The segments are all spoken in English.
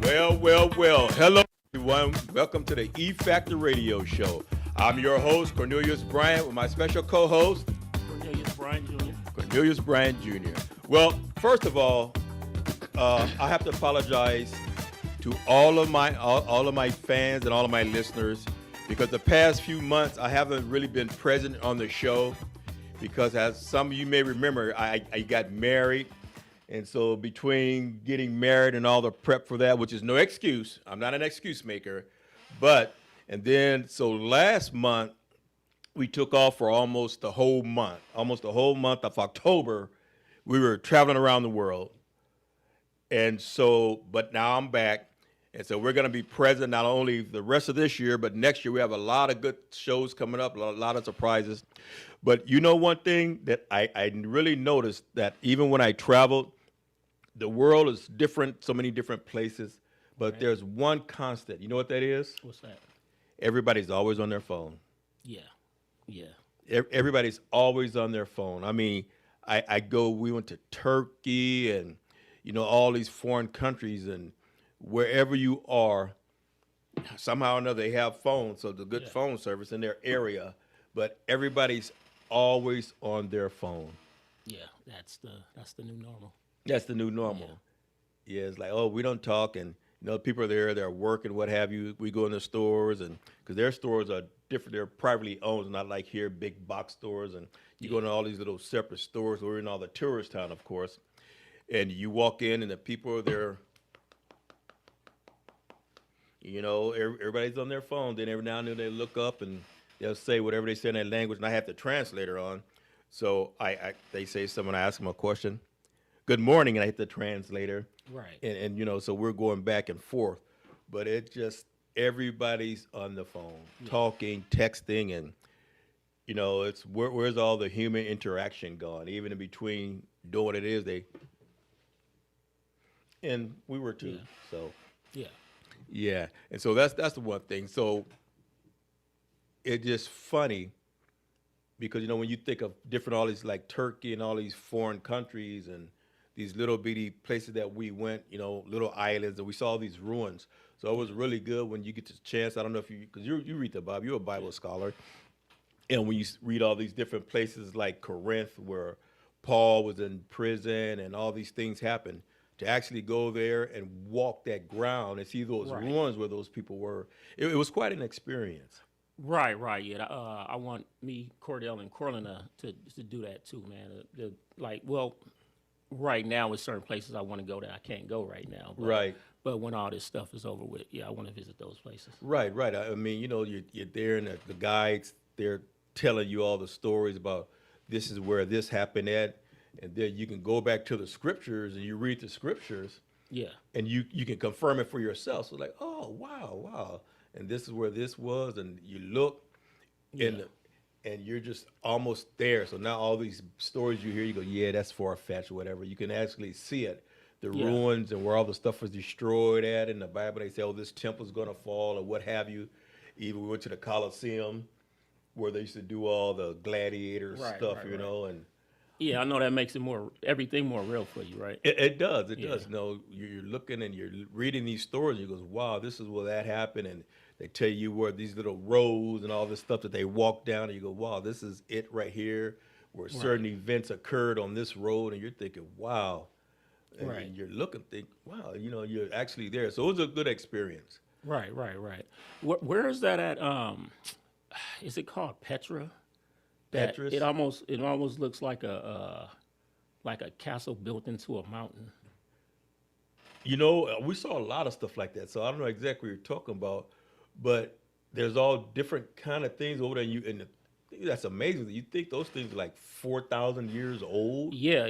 Well. Hello, everyone. Welcome to the E Factor Radio Show. I'm your host, Cornelius Bryant, with my special co-host, Cornelius Bryant Jr. Cornelius Bryant Jr. Well, first of all, I have to apologize to all of my fans and all of my listeners because the past few months I haven't really been present on the show because, as some of you may remember, I got married. And so between getting married and all the prep for that, which is no excuse, I'm not an excuse maker, so last month we took off for almost the whole month of October. We were traveling around the world. And so, but now I'm back. And so we're going to be present not only the rest of this year, but next year we have a lot of good shows coming up, a lot of surprises. But you know, one thing that I really noticed that even when I traveled, the world is different, so many different places, but there's one constant. You know what that is? What's that? Everybody's always on their phone. Yeah. Everybody's always on their phone. I mean, we went to Turkey and, all these foreign countries, and wherever you are, somehow or another they have phones, so the good phone service in their area, but everybody's always on their phone. Yeah, that's the new normal. That's the new normal. Yeah, it's like, oh, we don't talk, and people are there, they're working, what have you. We go in the stores, and because their stores are different, they're privately owned, not like here, big box stores, and you go into all these little separate stores. We're in all the tourist town, of course, and you walk in, and the people are there. Everybody's on their phone. Then every now and then they look up and they'll say whatever they say in their language, and I have the translator on. So they say something, I ask them a question. Good morning, and I hit the translator. Right. And so we're going back and forth. But it just, everybody's on the phone, talking, texting, and, it's where's all the human interaction gone? Even in between doing what it is, and we were too, so. Yeah. Yeah, and so that's the one thing. So it's just funny because, when you think of different, all these like Turkey and all these foreign countries and these little bitty places that we went, little islands, and we saw these ruins. So it was really good when you get the chance. I don't know if because you read the Bible, you're a Bible scholar. And when you read all these different places like Corinth, where Paul was in prison and all these things happened, to actually go there and walk that ground and see those ruins where those people were, it was quite an experience. Right. Yeah. I want me, Cordell, and Corlin to do that too, man. Right now, with certain places I want to go that I can't go right now. But when all this stuff is over with, I want to visit those places. Right. I mean, you're there, and the guides, they're telling you all the stories about this is where this happened at. And then you can go back to the scriptures and you read the scriptures. Yeah. And you can confirm it for yourself. So like, oh, wow. And this is where this was. And you look and you're just almost there. So now all these stories you hear, you go, yeah, that's far-fetched or whatever. You can actually see it. The ruins and where all the stuff was destroyed at. In the Bible, they say, oh, this temple's going to fall or what have you. Even we went to the Colosseum where they used to do all the gladiator stuff, and yeah, I know that makes everything more real for you, right? It does. It does. You're looking and you're reading these stories. And you go, wow, this is where that happened. And they tell you where these little roads and all this stuff that they walk down. And you go, wow, this is it right here, where certain events occurred on this road. And you're thinking, wow. And you're looking, think, wow, you're actually there. So it was a good experience. Right. Where is that at? Is it called Petra? Petrus? It almost looks like a castle built into a mountain. We saw a lot of stuff like that, so I don't know exactly what you're talking about, but there's all different kind of things over there, and that's amazing. You think those things are like 4,000 years old? Yeah.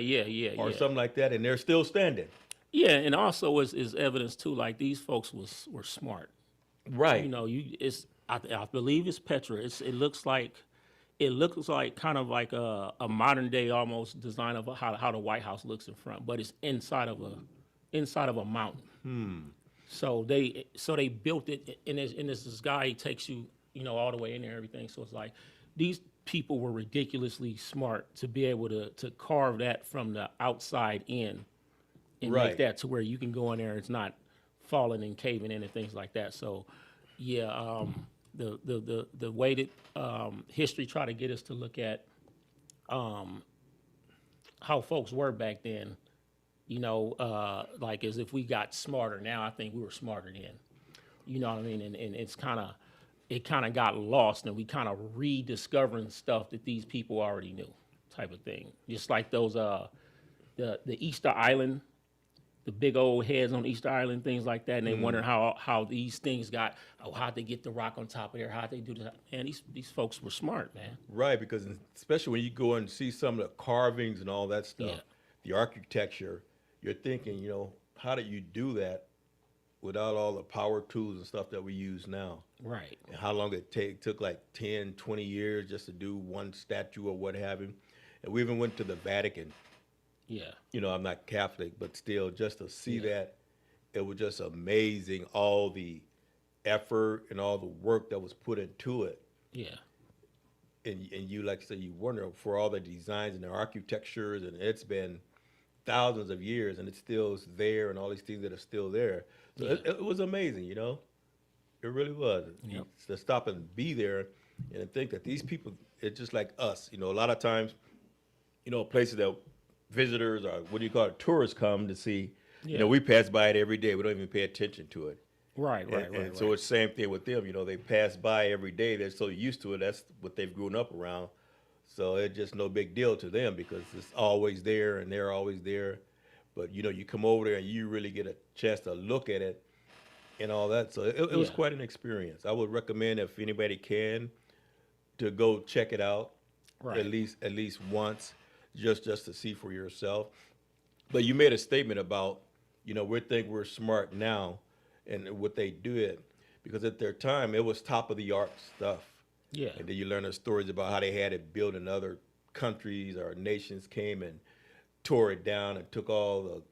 Or something like that, and they're still standing. Yeah, and also is evidence too. Like these folks were smart. Right. I believe it's Petra. It looks like kind of like a modern day almost design of how the White House looks in front, but it's inside of a mountain. So they built it, and this guy, he takes you all the way in there and everything. So it's like these people were ridiculously smart to be able to carve that from the outside in and make that to where you can go in there. It's not falling and caving in and things like that. So, yeah, the way that history try to get us to look at how folks were back then, like as if we got smarter now. I think we were smarter then. You know what I mean? And it kind of got lost, and we kind of rediscovering stuff that these people already knew, type of thing. Just like those the Easter Island, the big old heads on Easter Island, things like that, and they wondering how these things got, how'd they get the rock on top of there, how'd they do that? Man, these folks were smart, man. Right, because especially when you go and see some of the carvings and all that stuff, Yeah. the architecture, you're thinking, how did you do that without all the power tools and stuff that we use now? Right. And how long it took like 10, 20 years just to do one statue or what have you. And we even went to the Vatican. Yeah. I'm not Catholic, but still, just to see Yeah. that, it was just amazing, all the effort and all the work that was put into it. Yeah. And you, like I said, you wonder for all the designs and the architectures, and it's been thousands of years, and it still is there, and all these things that are still there. So Yeah. it was amazing, It really was. Yep. To stop and be there and to think that these people, it's just like us. A lot of times, places that visitors or what do you call it, tourists come to see, Yeah. we pass by it every day. We don't even pay attention to it. Right. And so it's the same thing with them. They pass by every day. They're so used to it. That's what they've grown up around. So it's just no big deal to them because it's always there and they're always there. But, you come over there and you really get a chance to look at it and all that. So it was Yeah. quite an experience. I would recommend if anybody can to go check it out Right. at least once just to see for yourself. But you made a statement about, we think we're smart now and what they did, because at their time it was top of the art stuff. Yeah. And then you learn the stories about how they had it built in other countries or nations came and tore it down and took all the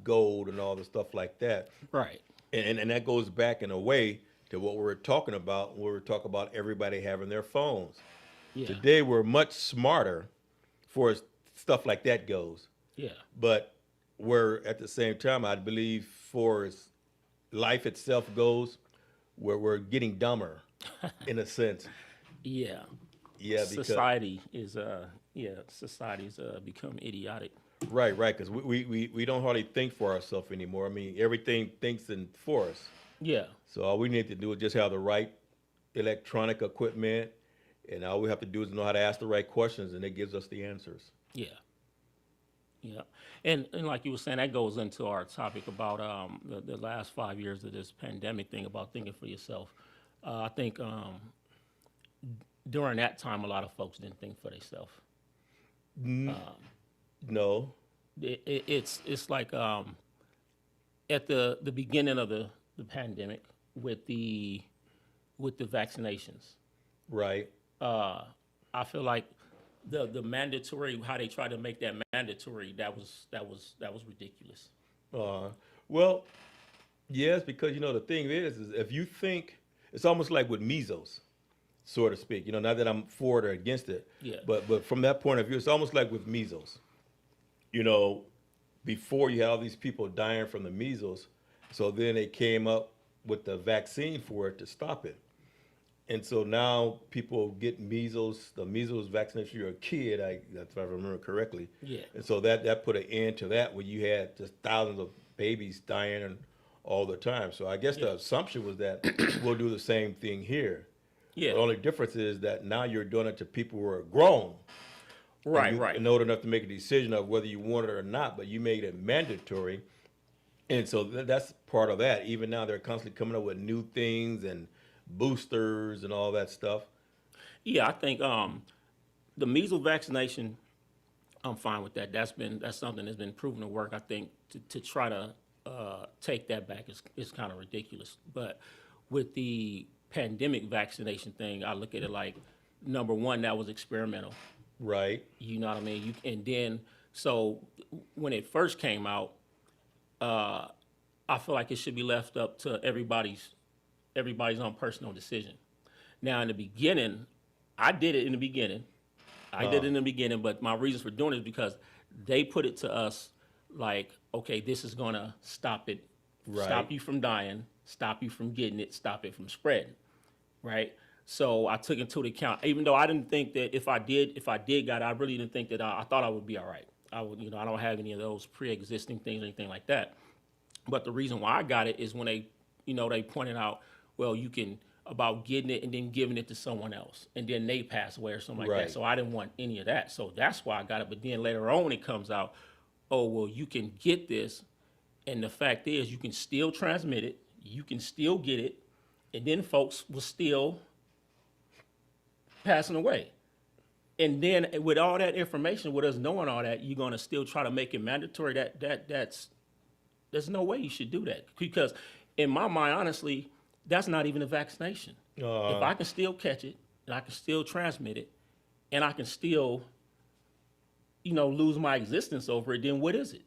gold and all the stuff like that. Right. And that goes back in a way to what we were talking about when we were talking about everybody having their phones. Yeah. Today we're much smarter for stuff like that goes. Yeah. But we're at the same time, I believe, for as life itself goes, where we're getting dumber in a sense. Yeah. Yeah, because society's become idiotic. right, because we don't hardly think for ourselves anymore. I mean, everything thinks in for us. Yeah. So all we need to do is just have the right electronic equipment, and all we have to do is know how to ask the right questions, and it gives us the answers. Yeah. Yeah. And like you were saying, that goes into our topic about the last 5 years of this pandemic thing about thinking for yourself. I think during that time, a lot of folks didn't think for themselves. No. It's like at the beginning of the pandemic with the vaccinations. Right. I feel like the mandatory, how they tried to make that mandatory, that was ridiculous. Well, yes, because the thing is if you think it's almost like with measles, so to speak. Not that I'm for it or against it. Yeah. But from that point of view, it's almost like with measles. Before you had all these people dying from the measles, so then they came up with the vaccine for it to stop it. And so now people get measles, the measles vaccination. You're a kid, if I remember correctly. Yeah. And so that put an end to that when you had just thousands of babies dying all the time. So I guess the assumption was that we'll do the same thing here. Yeah. The only difference is that now you're doing it to people who are grown. Right. And old enough to make a decision of whether you want it or not, but you made it mandatory. And so that's part of that. Even now they're constantly coming up with new things and boosters and all that stuff. Yeah, I think the measles vaccination, I'm fine with that. That's something that's been proven to work. I think to try to take that back is kind of ridiculous. But with the pandemic vaccination thing, I look at it like, number one, that was experimental. Right. You know what I mean? And then, so when it first came out, I feel like it should be left up to everybody's own personal decision. Now, in the beginning, I did it in the beginning. But my reasons for doing it is because they put it to us like, okay, this is going to stop it stop Right. you from dying, stop you from getting it, stop it from spreading, right? So I took into account, even though I didn't think that if I did got it, I really didn't think that I thought I would be all right. I would, I don't have any of those pre-existing things or anything like that. But the reason why I got it is when they pointed out, well, you can about getting it and then giving it to someone else, and then they pass away or something like Right. that. So I didn't want any of that. So that's why I got it. But then later on, it comes out, oh well, you can get this, and the fact is, you can still transmit it, you can still get it, and then folks will still passing away. And then with all that information, with us knowing all that, you're gonna still try to make it mandatory. That's there's no way you should do that because, in my mind, honestly, that's not even a vaccination. If I can still catch it and I can still transmit it, and I can still, lose my existence over it, then what is it?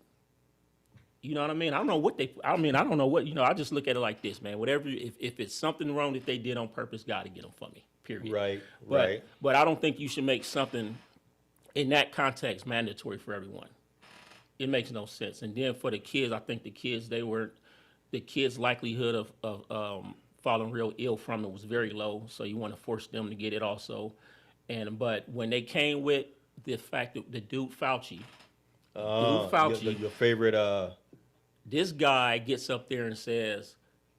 You know what I mean? I don't know what I don't know what. I just look at it like this, man. Whatever, if it's something wrong that they did on purpose, God to get them for me. Period. Right. But, Right. But I don't think you should make something in that context mandatory for everyone. It makes no sense. And then for the kids, I think the kids' likelihood of falling real ill from it was very low. So you want to force them to get it also. But when they came with the fact that the dude Fauci, Your favorite. this guy gets up there and says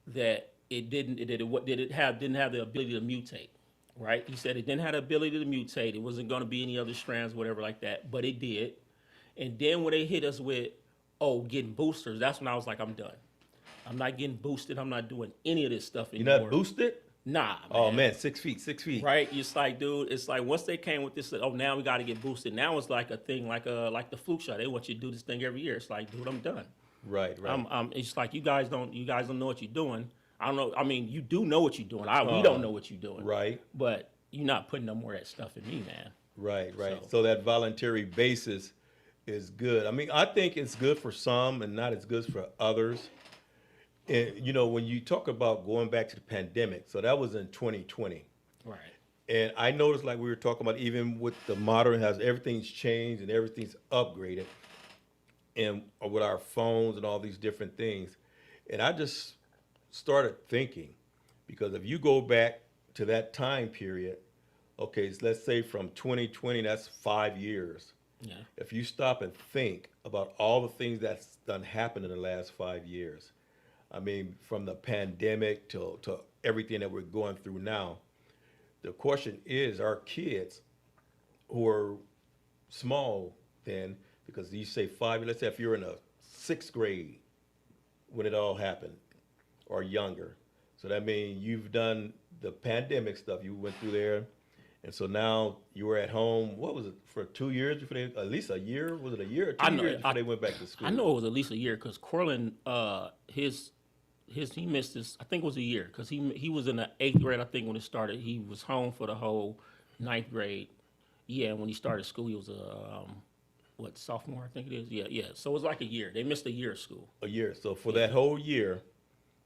that didn't have the ability to mutate, right? He said it didn't have the ability to mutate. It wasn't going to be any other strands, whatever like that, but it did. And then when they hit us with, getting boosters, that's when I was like, I'm done. I'm not getting boosted. I'm not doing any of this stuff You're anymore. not boosted? Nah, man. Oh man, 6 feet, 6 feet. Right? It's like, dude, it's like once they came with this, now we got to get boosted. Now it's like a thing, like the flu shot. They want you to do this thing every year. It's like, dude, I'm done. Right. Right. It's like you guys don't know what you're doing. I don't know. I mean, you do know what you're doing. We don't know what you're doing. Right. But you're not putting no more of that stuff in me, man. Right. Right. So- So that voluntary basis is good. I mean, I think it's good for some and not as good for others. And when you talk about going back to the pandemic, so that was in 2020. Right. And I noticed, like we were talking about, even with the modern, has everything's changed and everything's upgraded, and with our phones and all these different things. And I just started thinking, because if you go back to that time period, okay, so let's say from 2020, that's 5 years. Yeah. If you stop and think about all the things that's done happened in the last 5 years, I mean, from the pandemic to everything that we're going through now, the question is, our kids who are small then, because you say 5, let's say if you're in a 6th grade when it all happened, or younger. So that means you've done the pandemic stuff, you went through there, and so now you were at home, what was it, for 2 years before at least a year? Was it a year or 2 years before they went back to school? I know it was at least a year because Corlin, he missed his. I think it was a year because he was in the 8th grade. I think when it started, he was home for the whole 9th grade. Yeah, and when he started school, he was a sophomore? I think it is. Yeah. So it was like a year. They missed a year of school. A year. So for that whole year,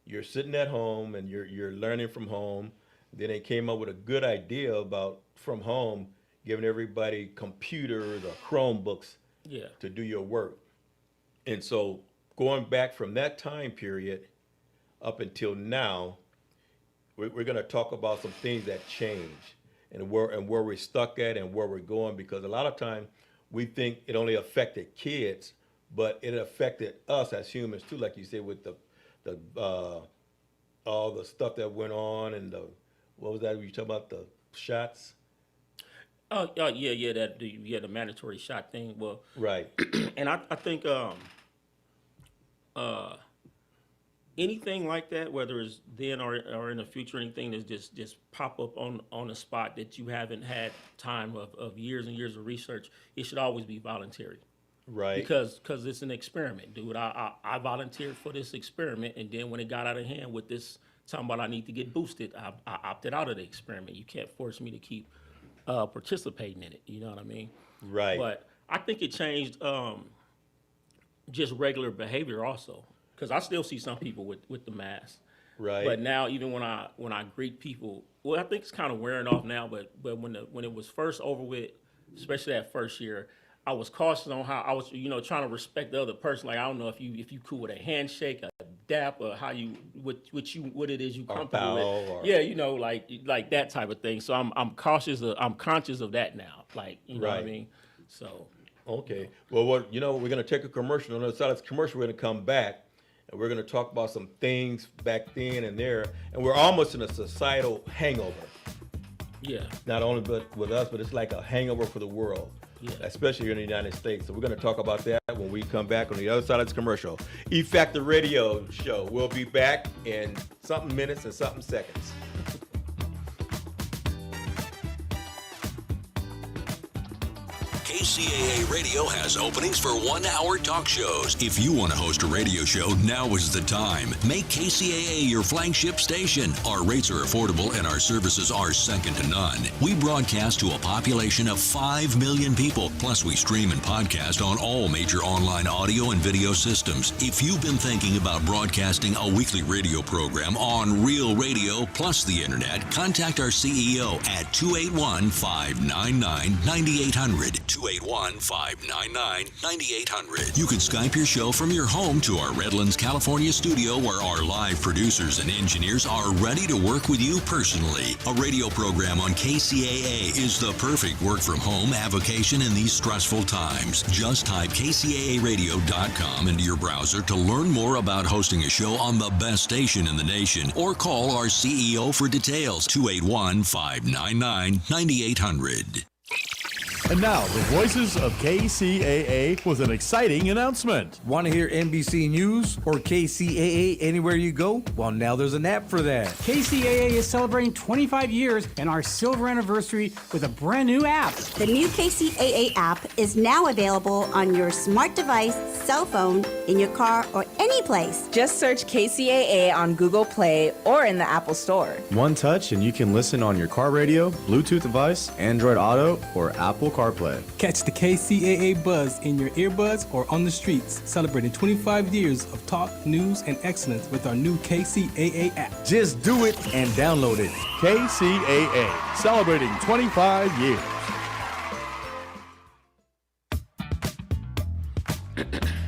you're sitting at home and you're learning from home. Then they came up with a good idea about from home, giving everybody computers or Chromebooks Yeah. to do your work. And so going back from that time period up until now, we're going to talk about some things that change and where we're stuck at and where we're going, because a lot of time we think it only affected kids, but it affected us as humans too, like you said, with the all the stuff that went on and what was that you talking about, the shots? Yeah, the mandatory shot thing. Well, Right. and I think anything like that, whether it's then or in the future, anything that's just pop up on the spot that you haven't had time of years and years of research, it should always be voluntary. Right. Because it's an experiment, dude. I volunteered for this experiment, and then when it got out of hand with this talking about I need to get boosted, I opted out of the experiment. You can't force me to keep participating in it. You know what I mean? Right. But I think it changed just regular behavior also, because I still see some people with the mask. Right. But now even when I greet people, well, I think it's kind of wearing off now. But when it was first over with, especially that first year, I was cautious on how I was, trying to respect the other person. Like, I don't know if you cool with a handshake, a adapt or how you what it is you Or comfortable with. bow or- Yeah, like that type of thing. So I'm conscious of that now. Like you know what I Right. mean. So Okay. Well, we're going to take a commercial. On the other side of this commercial, we're going to come back and we're going to talk about some things back then and there. And we're almost in a societal hangover. yeah, Not only but with us, but it's like a hangover for the world, Yeah. especially here in the United States. So we're going to talk about that when we come back on the other side of this commercial. E Factor Radio Show. We'll be back in something minutes and something seconds. KCAA Radio has openings for 1-hour talk shows. If you want to host a radio show, now is the time. Make KCAA your flagship station. Our rates are affordable and our services are second to none. We broadcast to a population of 5 million people. Plus, we stream and podcast on all major online audio and video systems. If you've been thinking about broadcasting a weekly radio program on Real Radio plus the internet, contact our CEO at 281-599-9800. 281-599-9800. You can Skype your show from your home to our Redlands, California studio where our live producers and engineers are ready to work with you personally. A radio program on KCAA is the perfect work from home avocation in these stressful times. Just type kcaaradio.com into your browser to learn more about hosting a show on the best station in the nation or call our CEO for details. 281-599-9800. And now, the voices of KCAA with an exciting announcement. Want to hear NBC News or KCAA anywhere you go? Well, now there's an app for that. KCAA is celebrating 25 years and our silver anniversary with a brand new app. The new KCAA app is now available on your smart device, cell phone, in your car, or any place. Just search KCAA on Google Play or in the Apple Store. One touch and you can listen on your car radio, Bluetooth device, Android Auto, or Apple CarPlay. Catch the KCAA buzz in your earbuds or on the streets, celebrating 25 years of talk, news, and excellence with our new KCAA app. Just do it and download it. KCAA, celebrating 25 years.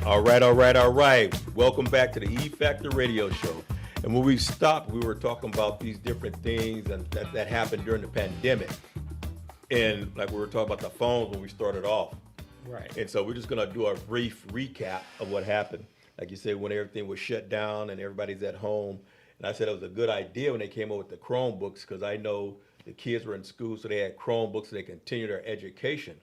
All right. Welcome back to the E Factor Radio Show. And when we stopped, we were talking about these different things that happened during the pandemic. And like we were talking about the phones when we started off. right. And so we're just going to do a brief recap of what happened. Like you said, when everything was shut down and everybody's at home. And I said it was a good idea when they came up with the Chromebooks because I know the kids were in school, so they had Chromebooks so they continued their education.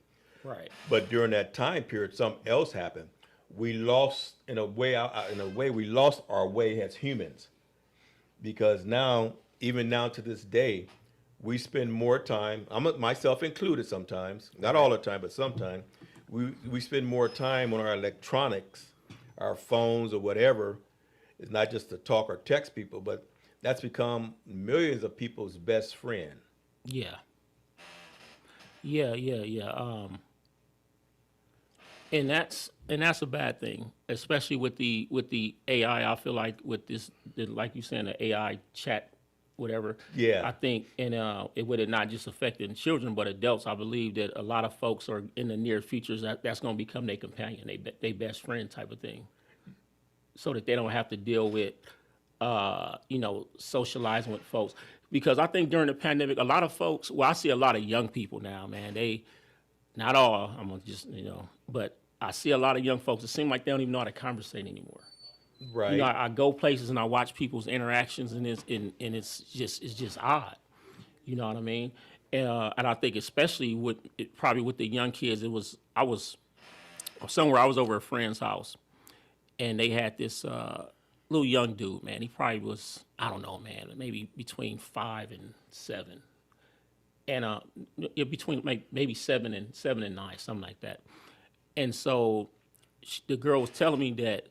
Right. But during that time period, something else happened. We lost, in a way, we lost our way as humans. Because now, even now to this day, we spend more time, myself included sometimes, not all the time, but sometimes, we spend more time on our electronics, our phones or whatever. It's not just to talk or text people, but that's become millions of people's best friend. Yeah. And that's a bad thing, especially with the AI. I feel like with this, like you saying, the AI chat, whatever. Yeah. I think, and it would have not just affected children, but adults. I believe that a lot of folks are in the near futures that's going to become their companion, they best friend type of thing, so that they don't have to deal with, socializing with folks. Because I think during the pandemic, a lot of folks, I see a lot of young people now, man. Not all, I'm gonna just, but I see a lot of young folks. It seems like they don't even know how to conversate anymore. Right. I go places and I watch people's interactions, and it's just odd. You know what I mean? And I think especially with the young kids, I was somewhere. I was over a friend's house, and they had this little young dude. Man, he probably was, I don't know, man, maybe between 5 and 7. And between maybe 7 and 9, something like that. And so the girl was telling me that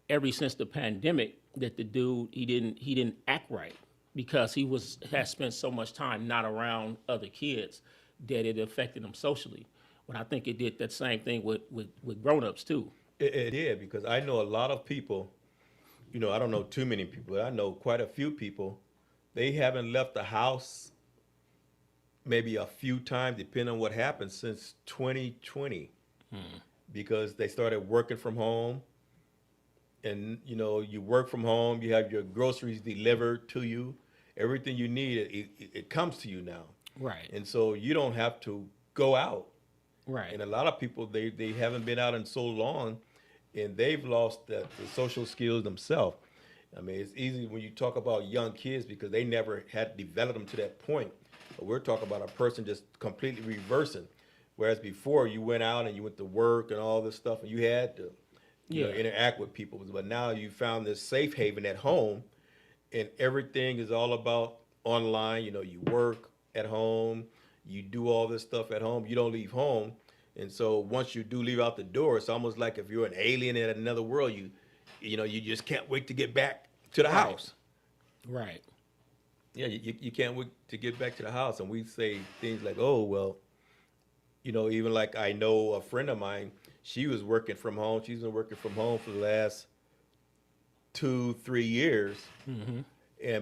ever since the pandemic, that the dude he didn't act right because he had spent so much time not around other kids that it affected him socially. But I think it did that same thing with grown-ups too. It did, because I know a lot of people. I don't know too many people, but I know quite a few people. They haven't left the house maybe a few times, depending on what happened, since 2020, because they started working from home, and you know, you work from home, you have your groceries delivered to you, everything you need, it comes to you now. Right. And so you don't have to go out. Right. And a lot of people, they haven't been out in so long, and they've lost the social skills themselves. I mean, it's easy when you talk about young kids because they never had developed them to that point. But we're talking about a person just completely reversing. Whereas before, you went out and you went to work and all this stuff, and you had to you know, interact with people. But now you found this safe haven at home, and everything is all about online. You know, you work at home, you do all this stuff at home, you don't leave home. And so once you do leave out the door, it's almost like if you're an alien in another world, you know, you just can't wait to get back to the house. Right. Yeah, you can't wait to get back to the house. And we say things like, oh, well, you know, even like I know a friend of mine, she was working from home. She's been working from home for the last 2-3 years. Mm-hmm.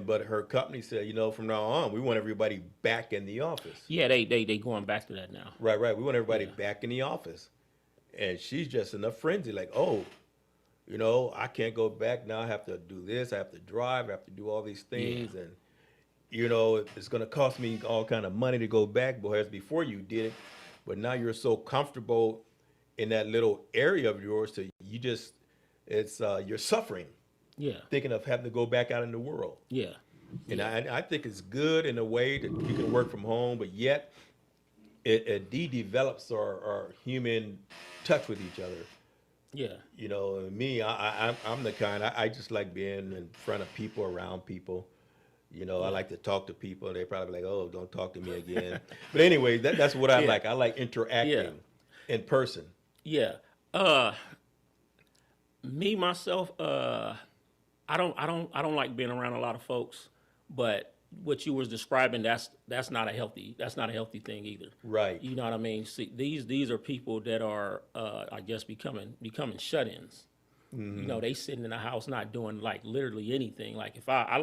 But her company said, you know, from now on, we want everybody back in the office. Yeah, they going back to that now. Right. We want everybody back in the office. And she's just in a frenzy, like, oh, you know, I can't go back now. I have to do this. I have to drive. I have to do all these things. And, you know, it's going to cost me all kind of money to go back, whereas before you did it. But now you're so comfortable in that little area of yours, so you just, you're suffering. Yeah. Thinking of having to go back out in the world. Yeah. And I think it's good in a way that you can work from home, but yet it de-develops our human touch with each other. Yeah. You know, me, I'm the kind, I just like being in front of people, around people. You know, I like to talk to people. They probably like, oh, don't talk to me again. But anyway, that's what I like. I like interacting in person. Yeah. Me myself, I don't like being around a lot of folks, but what you was describing, that's not a healthy thing either. Right. You know what I mean? See, these are people that are I guess becoming shut-ins. Mm-hmm. You know, they sitting in the house not doing like literally anything. Like if I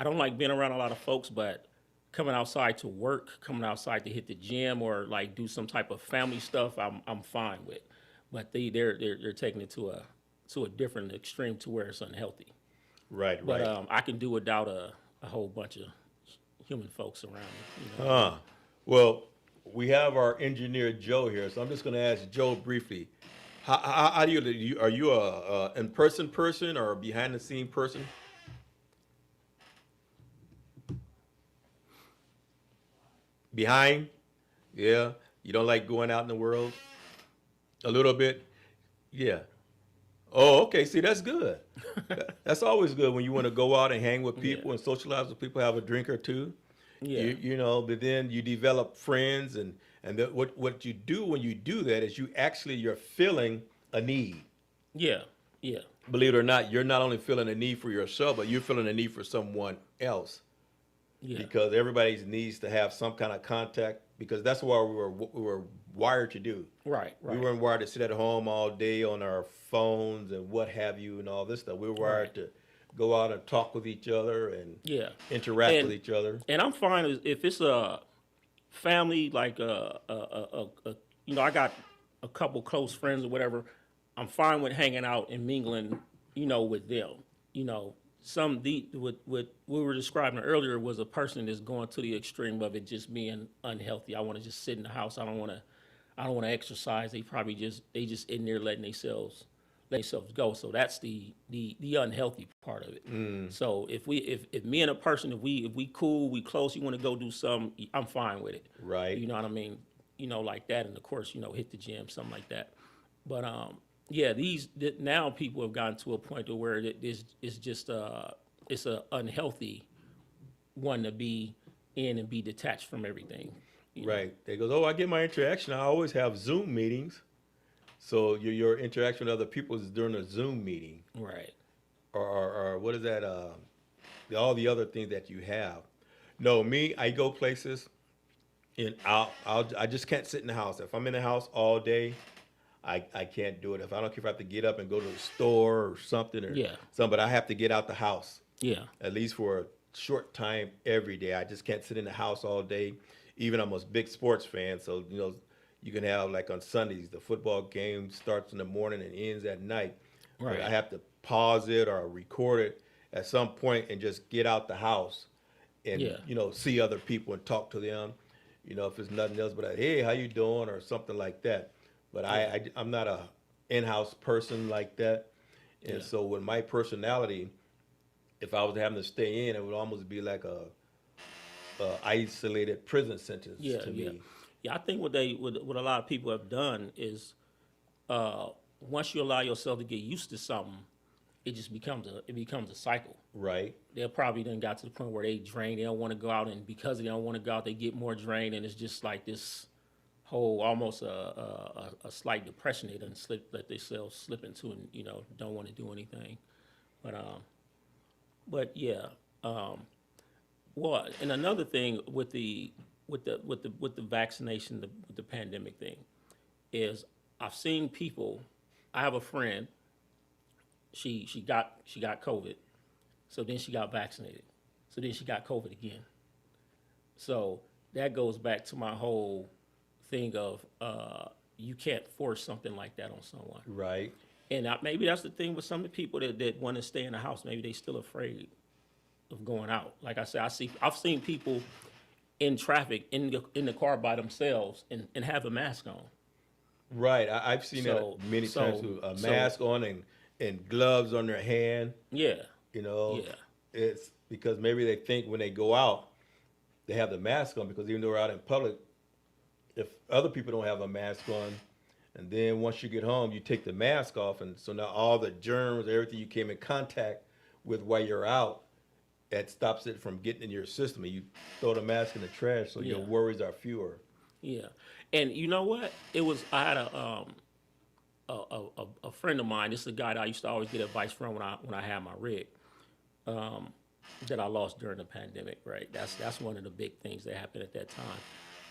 don't like being around a lot of folks, but coming outside to work, coming outside to hit the gym or like do some type of family stuff, I'm fine with. But they're taking it to a different extreme to where it's unhealthy. Right. But I can do without a whole bunch of human folks around me. You know? Well, we have our engineer Joe here, so I'm just going to ask Joe briefly. How do you are you a in-person person or a behind-the-scene person? Behind? Yeah. You don't like going out in the world? A little bit? Yeah. Oh, okay. See, that's good. That's always good when you want to go out and hang with people and socialize with people, have a drink or two. Yeah. You know, but then you develop friends, and what you do when you do that is you're filling a need. Yeah. Yeah. Believe it or not, you're not only filling a need for yourself, but you're filling a need for someone else. Yeah. Because everybody needs to have some kind of contact, because that's what we were wired to do. Right. We weren't wired to sit at home all day on our phones and what have you and all this stuff. We were wired to go out and talk with each other and interact with each other. And I'm fine if it's a family, like you know, I got a couple close friends or whatever. I'm fine with hanging out and mingling, you know, with them. You know, what we were describing earlier was a person that's going to the extreme of it just being unhealthy. I want to just sit in the house. I don't want to exercise. They just in there letting themselves go. So that's the unhealthy part of it. So if me and a person, if we cool, we close, you want to go do something, I'm fine with it. Right. You know what I mean? You know, like that. And of course, you know, hit the gym, something like that. But yeah, now people have gotten to a point to where it's just it's an unhealthy one to be in and be detached from everything. Right. They goes, oh, I get my interaction. I always have Zoom meetings. So your interaction with other people is during a Zoom meeting. Right. Or what is that? All the other things that you have. No, me, I go places, and I just can't sit in the house. If I'm in the house all day, I can't do it. If I don't care if I have to get up and go to the store or something but I have to get out the house. Yeah. At least for a short time every day. I just can't sit in the house all day. Even I'm a big sports fan, so you know, you can have like on Sundays, the football game starts in the morning and ends at night. Right. I have to pause it or record it at some point and just get out the house and, Yeah. see other people and talk to them. If it's nothing else but, hey, how you doing, or something like that. But I'm not a in-house person like that. And so with my personality, if I was having to stay in, it would almost be like a isolated prison sentence to me. Yeah, I think what a lot of people have done is once you allow yourself to get used to something, it just becomes a cycle. Right. They'll probably then got to the point where they drain. They don't want to go out, and because they don't want to go out, they get more drained, and it's just like this whole almost a slight depression they let themselves slip into, and don't want to do anything. But yeah. Well, and another thing with the vaccination, with the pandemic thing, is I've seen people. I have a friend. She got COVID, so then she got vaccinated, so then she got COVID again. So that goes back to my whole thing of you can't force something like that on someone. Right. And maybe that's the thing with some of the people that want to stay in the house. Maybe they still afraid of going out. Like I said, I've seen people in traffic in the car by themselves and have a mask on. Right. I've seen that many times with a mask on and gloves on their hand. Yeah. Yeah. It's because maybe they think when they go out, they have the mask on, because even though they're out in public, if other people don't have a mask on, and then once you get home, you take the mask off, and so now all the germs, everything you came in contact with while you're out, that stops it from getting in your system, and you throw the mask in the trash, so your worries are fewer. Yeah, and you know what? I had a friend of mine. This is a guy that I used to always get advice from when I had my rig, that I lost during the pandemic. Right, that's one of the big things that happened at that time.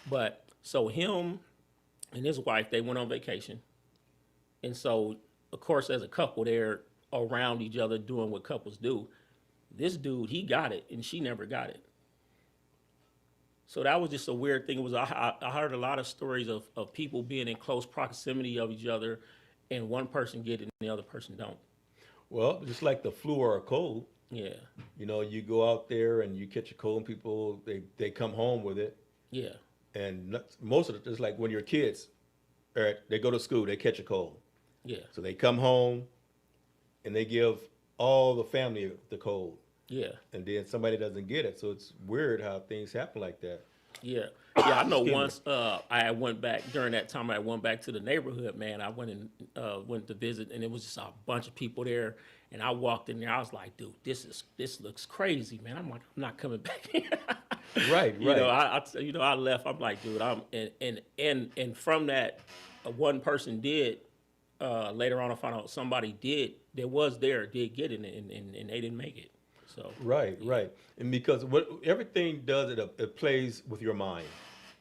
But so him and his wife, they went on vacation, and so of course as a couple they're around each other doing what couples do. This dude, he got it, and she never got it. So that was just a weird thing. I heard a lot of stories of people being in close proximity of each other, and one person get it and the other person don't. Well, just like the flu or a cold. Yeah. You go out there and you catch a cold, and people, they come home with it. Yeah. And most of it is like when you're kids, they go to school, they catch a cold. Yeah. So they come home and they give all the family the cold. Yeah. And then somebody doesn't get it. So it's weird how things happen like that. Yeah. Yeah, I know once I went back during that time. I went back to the neighborhood, man. I went to visit, and it was just a bunch of people there. And I walked in there. I was like, dude, this looks crazy, man. I'm like, I'm not coming back in. Right. I left. I'm like, dude, and from that, one person did. Later on, I found out somebody did get it, and they didn't make it. So Right. And because everything does, it plays with your mind.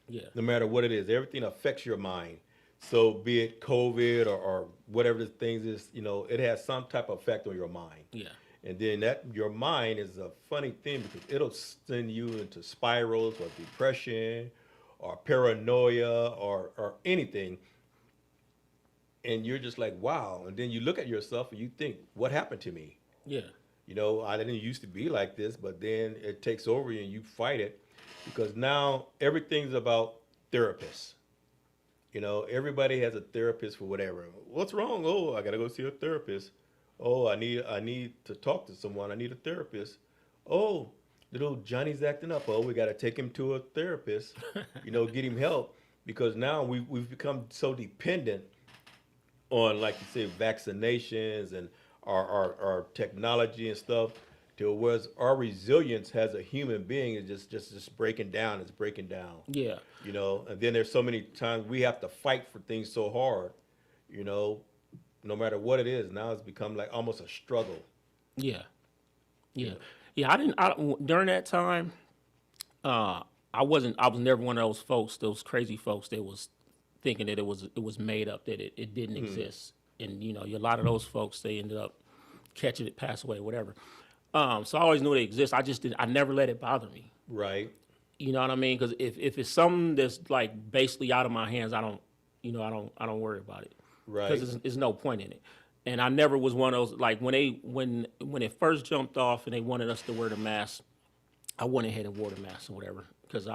Yeah. No matter what it is, everything affects your mind. So be it COVID or whatever the things is, it has some type of effect on your mind. Yeah. And then your mind is a funny thing, because it'll send you into spirals or depression or paranoia or anything. And you're just like, wow. And then you look at yourself and you think, what happened to me? Yeah. I didn't used to be like this, but then it takes over you and you fight it, because now everything's about therapists. Everybody has a therapist for whatever. What's wrong? Oh, I got to go see a therapist. Oh, I need to talk to someone. I need a therapist. Oh, little Johnny's acting up. Oh, we got to take him to a therapist, get him help, because now we've become so dependent on, like you say, vaccinations and our technology and stuff, to where our resilience as a human being is just breaking down. It's breaking down. Yeah. And then there's so many times we have to fight for things so hard, no matter what it is. Now it's become like almost a struggle. Yeah. Yeah. Yeah. During that time, I was never one of those folks, those crazy folks that was thinking that it was made up, that it didn't exist. And, a lot of those folks, they ended up catching it, pass away, whatever. So I always knew they exist. I never let it bother me. Right. You know what I mean? Because if it's something that's like basically out of my hands, I don't worry about it. Right. Because there's no point in it. And I never was one of those, like when it first jumped off and they wanted us to wear the mask, I went ahead and wore the mask or whatever, because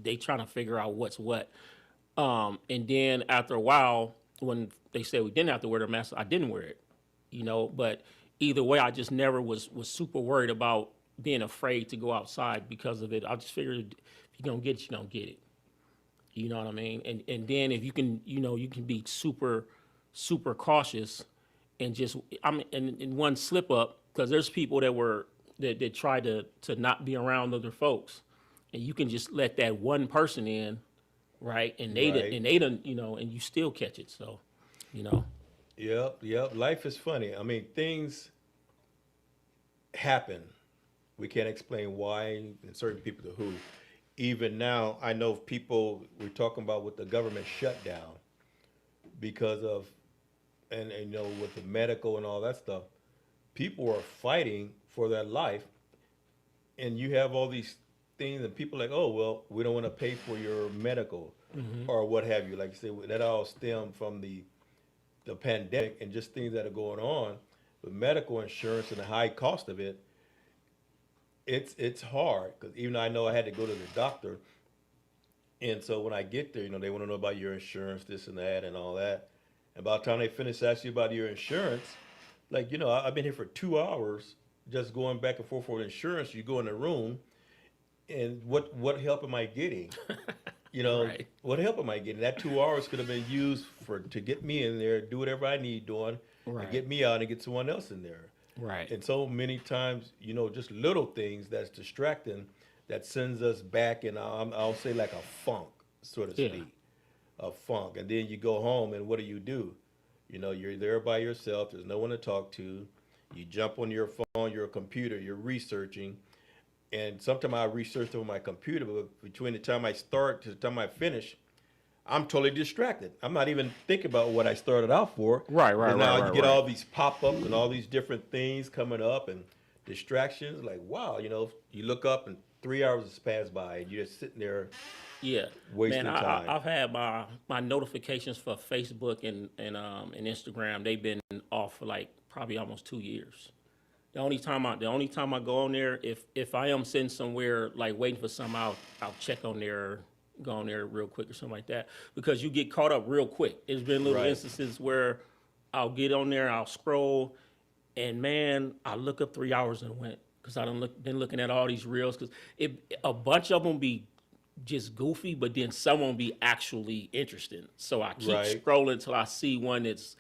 they trying to figure out what's what. And then after a while, when they said we didn't have to wear the mask, I didn't wear it, but either way, I just never was super worried about being afraid to go outside because of it. I just figured if you're gonna get it, you're gonna get it. You know what I mean? And then if you can, you can be super, super cautious and just, in one slip up, because there's people that try to not be around other folks, and you can just let that one person in, right? And they done, and you still catch it. So, Yep. Life is funny. I mean, things happen. We can't explain why, and certain people to who. Even now, I know people we're talking about with the government shutdown because of, and with the medical and all that stuff, people are fighting for their life, and you have all these things, and people are like, oh well, we don't want to pay for your medical or what have you. Like you said, that all stemmed from the pandemic and just things that are going on with medical insurance and the high cost of it. It's hard, because even though I know I had to go to the doctor, and so when I get there, they want to know about your insurance, this and that and all that. And by the time they finish asking you about your insurance, like, I've been here for 2 hours just going back and forth with insurance. You go in the room, and what help am I getting? Right. What help am I getting? That 2 hours could have been used to get me in there, do whatever I need doing, and get me out and get someone else in there. Right. And so many times, just little things that's distracting that sends us back in, I'll say like a funk, so to speak, a funk. And then you go home, and what do? You're there by yourself. There's no one to talk to. You jump on your phone, your computer, you're researching. And sometimes I research on my computer, but between the time I start to the time I finish, I'm totally distracted. I'm not even thinking about what I started out for. Right. Now you get all these pop-ups and all these different things coming up and distractions. Like, wow, you look up and 3 hours has passed by and you're just sitting there wasting time. I've had my notifications for Facebook and Instagram. They've been off for like probably almost 2 years. The only time I go on there, if I am sitting somewhere like waiting for something, I'll check on there, go on there real quick or something like that, because you get caught up real quick. There's been little instances where I'll get on there, I'll scroll, and man, I look up 3 hours and went, because been looking at all these reels, because a bunch of them be just goofy, but then some will be actually interesting. So I keep scrolling until I see one that's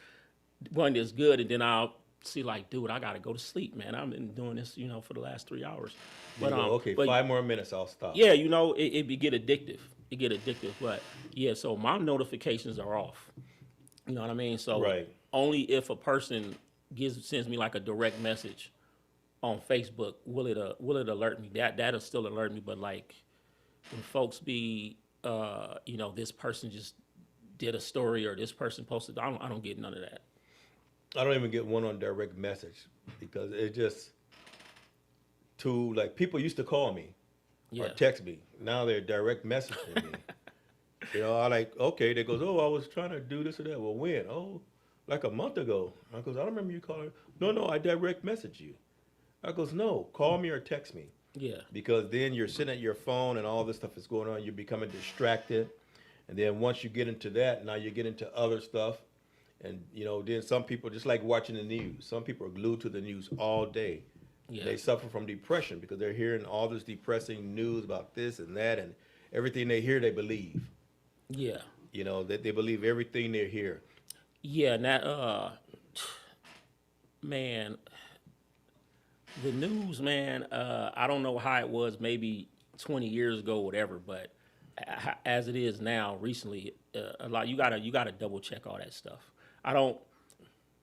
good, and then I'll see like, dude, I gotta go to sleep, man. I've been doing this, for the last 3 hours. But okay, 5 more minutes, I'll stop. Yeah, it get addictive. But yeah, so my notifications are off. You know what I mean? So only if a person sends me like a direct message on Facebook will it alert me. That'll still alert me. But like when folks be, this person just did a story or this person posted, I don't get none of that. I don't even get one on direct message, because it just like people used to call me or text me. Now they're direct messaging me. I like, okay, they goes, oh, I was trying to do this or that. Well, when? Oh, like a month ago. I goes, I don't remember you calling. No, I direct message you. I goes, no, call me or text me. Yeah. Because then you're sitting at your phone and all this stuff is going on. You're becoming distracted. And then once you get into that, now you get into other stuff. And, then some people just like watching the news. Some people are glued to the news all day. Yeah. They suffer from depression because they're hearing all this depressing news about this and that, and everything they hear, they believe. Yeah. That they believe everything they hear. Yeah, and that, man, the news, man, I don't know how it was maybe 20 years ago, whatever, but as it is now, recently, a lot, you gotta double check all that stuff. I don't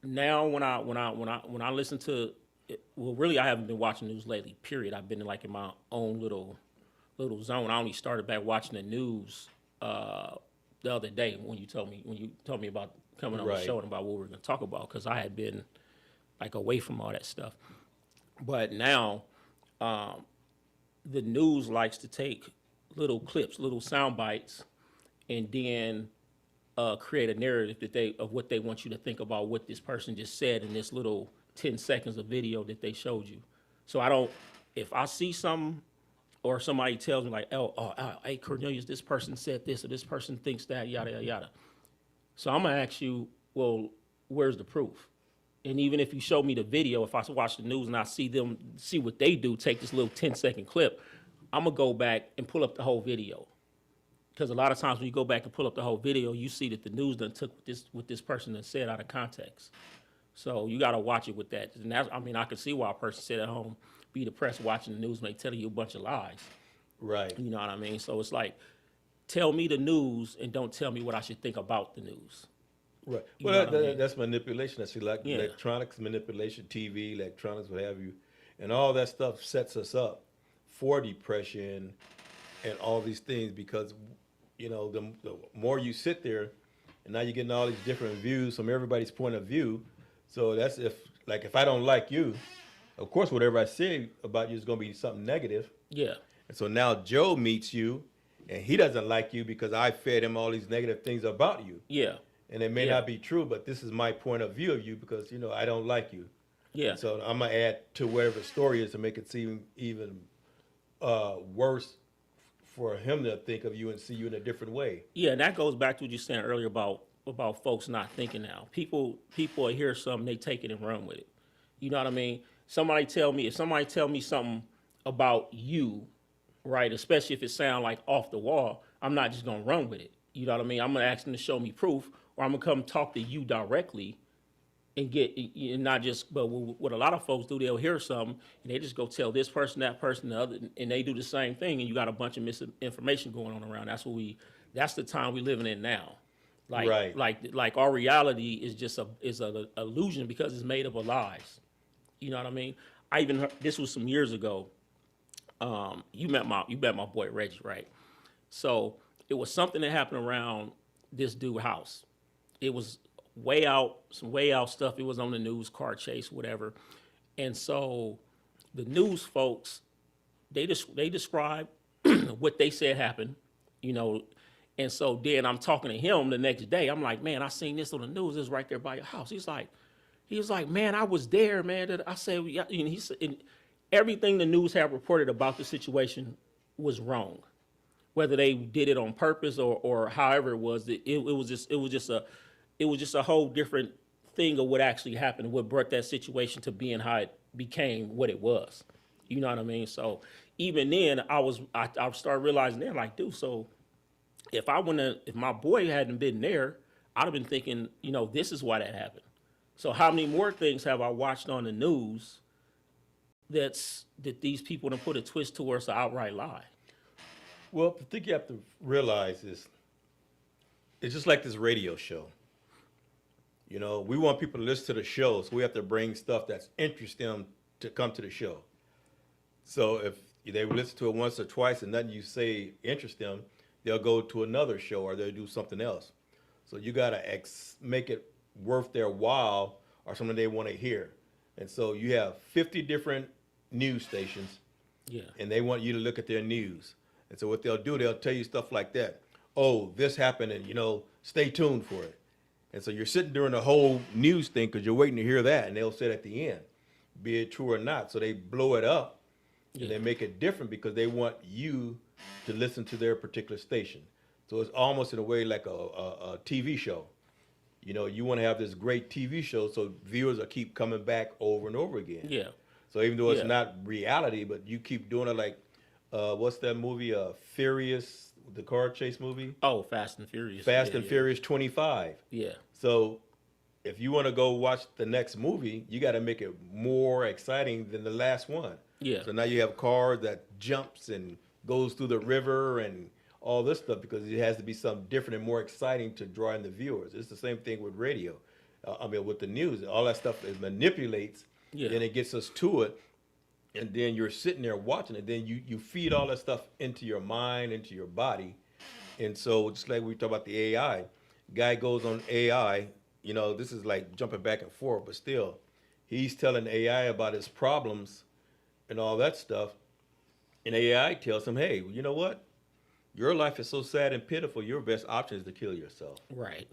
now when I listen to it, well, really I haven't been watching news lately. Period. I've been in my own little zone. I only started back watching the news the other day when you told me about coming on the show and about what we were going to talk about, because I had been like away from all that stuff. But now the news likes to take little clips, little sound bites, and then create a narrative of what they want you to think about what this person just said in this little 10 seconds of video that they showed you. So if I see something or somebody tells me like, hey, Cornelius, this person said this or this person thinks that, yada, yada, yada. So I'm gonna ask you, well, where's the proof? And even if you show me the video, if I watch the news and I see what they do, take this little 10-second clip, I'm gonna go back and pull up the whole video. Because a lot of times when you go back and pull up the whole video, you see that the news done took what this person done said out of context. So you gotta watch it with that. And I can see why a person sit at home, be depressed watching the news, may tell you a bunch of lies. Right. You know what I mean? So it's like, tell me the news and don't tell me what I should think about the news. Right. You Well, know what I mean? that's manipulation. That's Yeah. electronics manipulation, TV, electronics, what have you. And all that stuff sets us up for depression and all these things because, you know, the more you sit there and now you're getting all these different views from everybody's point of view. So that's if I don't like you, of course, whatever I say about you is going to be something negative. Yeah. And so now Joe meets you and he doesn't like you because I fed him all these negative things about you. Yeah. And it may Yeah. not be true, but this is my point of view of you because, you know, I don't like you. Yeah. So I'm going to add to whatever the story is to make it seem even worse for him to think of you and see you in a different way. Yeah, and that goes back to what you were saying earlier about folks not thinking now. People hear something, they take it and run with it. You know what I mean? If somebody tell me something about you, right, especially if it sounds like off the wall, I'm not just gonna run with it. You know what I mean? I'm gonna ask them to show me proof, or I'm gonna come talk to you directly and and not just, but what a lot of folks do, they'll hear something and they just go tell this person, that person, the other, and they do the same thing, and you got a bunch of misinformation going on around. That's the time we're living in now. Like our reality is just is an illusion because it's made up of lies. You know what I mean? I even heard, this was some years ago. You met my boy Reggie, right? So it was something that happened around this dude's house. It was some way out stuff. It was on the news, car chase, whatever. And so the news folks, they described what they said happened, you know. And so then I'm talking to him the next day. I'm like, man, I seen this on the news. It's right there by your house. He was like, man, I was there, man. I said, yeah. And he said, and everything the news had reported about the situation was wrong. Whether they did it on purpose or however it was just a whole different thing of what actually happened, what brought that situation to being how it became what it was. You know what I mean? So even then, I started realizing then, like, dude, so if my boy hadn't been there, I'd have been thinking, you know, this is why that happened. So how many more things have I watched on the news that these people done put a twist towards an outright lie? Well, the thing you have to realize is it's just like this radio show. You know, we want people to listen to the show, so we have to bring stuff that's interesting them to come to the show. So if they listen to it once or twice and nothing you say interests them, they'll go to another show or they'll do something else. So you got to make it worth their while or something they want to hear. And so you have 50 different news stations, Yeah. and they want you to look at their news. And so what they'll do, they'll tell you stuff like that. Oh, this happened, and, you know, stay tuned for it. And so you're sitting during the whole news thing because you're waiting to hear that, and they'll say it at the end, be it true or not. So they blow it up, and they make it different because they want you to listen to their particular station. So it's almost in a way like a TV show. You know, you want to have this great TV show so viewers will keep coming back over and over again. Yeah. So even though it's Yeah. not reality, but you keep doing it like, what's that movie, Furious, the car chase movie? Oh, Fast and Furious. Fast Yeah, and yeah. Furious 25. Yeah. So if you want to go watch the next movie, you got to make it more exciting than the last one. Yeah. So now you have cars that jumps and goes through the river and all this stuff because it has to be something different and more exciting to draw in the viewers. It's the same thing with radio. With the news, all that stuff it manipulates. Yeah. Then it gets us to it. And then you're sitting there watching it. Then you feed all that stuff into your mind, into your body. And so just like we talk about the AI, guy goes on AI, you know, this is like jumping back and forth, but still, he's telling AI about his problems and all that stuff. And AI tells him, hey, you know what? your life is so sad and pitiful. Your best option is to kill yourself. Right.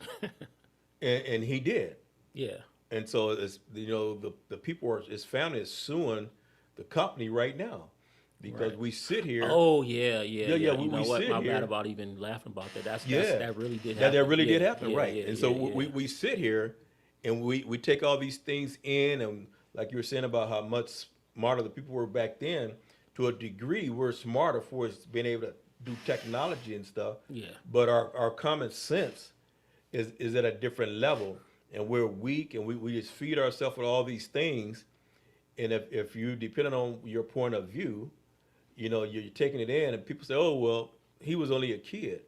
And he did. Yeah. And so it's, you know, the people are, his family is suing the company right now because Right. we sit here. Oh yeah. Yeah, You we know what? sit My here. bad about even laughing about that. That really did That happen. really Yeah, did happen, yeah, right? yeah, and so yeah, yeah. we sit here and we take all these things in, and like you were saying about how much smarter the people were back then, to a degree, we're smarter for us being able to do technology and stuff. Yeah. But our common sense is at a different level, and we're weak, and we just feed ourselves with all these things. And if you, depending on your point of view, you know, you're taking it in, and people say, oh, well, he was only a kid.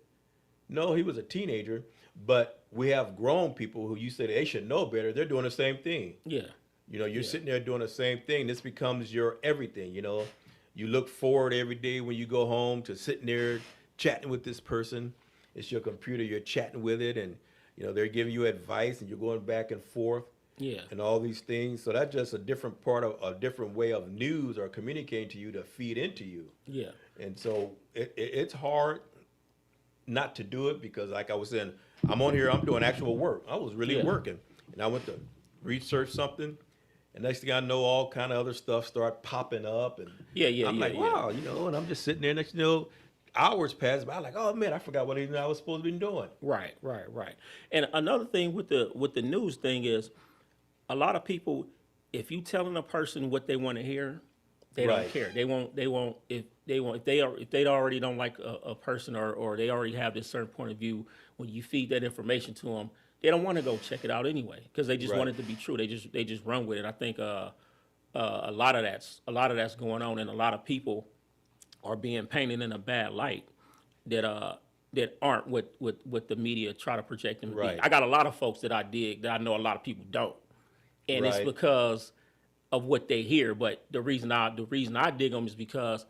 No, he was a teenager, but we have grown people who you say they should know better. They're doing the same thing. Yeah. You know, you're sitting there doing the same thing. This becomes your everything, you know. You look forward every day when you go home to sitting there chatting with this person. It's your computer, you're chatting with it, and, you know, they're giving you advice, and you're going back and forth. Yeah. And all these things. So that's just a different part of a different way of news or communicating to you to feed into you. Yeah. And so it's hard not to do it because, like I was saying, I'm on here, I'm doing actual work. I was really working. And I went to research something. And next thing I know, all kind of other stuff start popping up. And I'm like, wow, you know, and I'm just sitting there. Next thing you know, hours pass by. I'm like, oh, man, I forgot what even I was supposed to be doing. Right. And another thing with the news thing is, a lot of people, if you telling a person what they want to hear, they don't care. They won't if they already don't like a person or they already have this certain point of view. When you feed that information to them, they don't want to go check it out anyway because they just want it to be true. They just run with it. I think a lot of that's going on, and a lot of people are being painted in a bad light that aren't what the media try to project them to be. I got a lot of folks that I dig that I know a lot of people don't. And it's because of what they hear. But the reason I dig them is because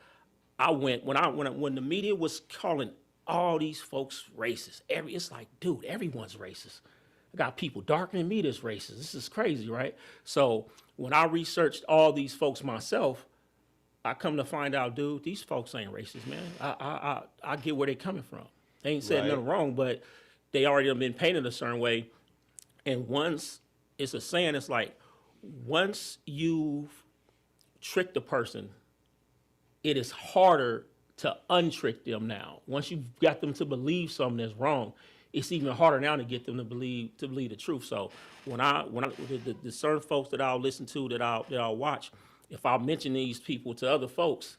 when the media was calling all these folks racist, it's like, dude, everyone's racist. I got people darker than me that's racist. This is crazy, right? So when I researched all these folks myself, I come to find out, dude, these folks ain't racist, man. I get where they coming from. They ain't said nothing wrong, but they already have been painted a certain way. And once it's a saying, it's like, once you've tricked a person, it is harder to untrick them now. Once you've got them to believe something that's wrong, it's even harder now to get them to believe the truth. So when the certain folks that I'll listen to, that I'll watch, if I mention these people to other folks,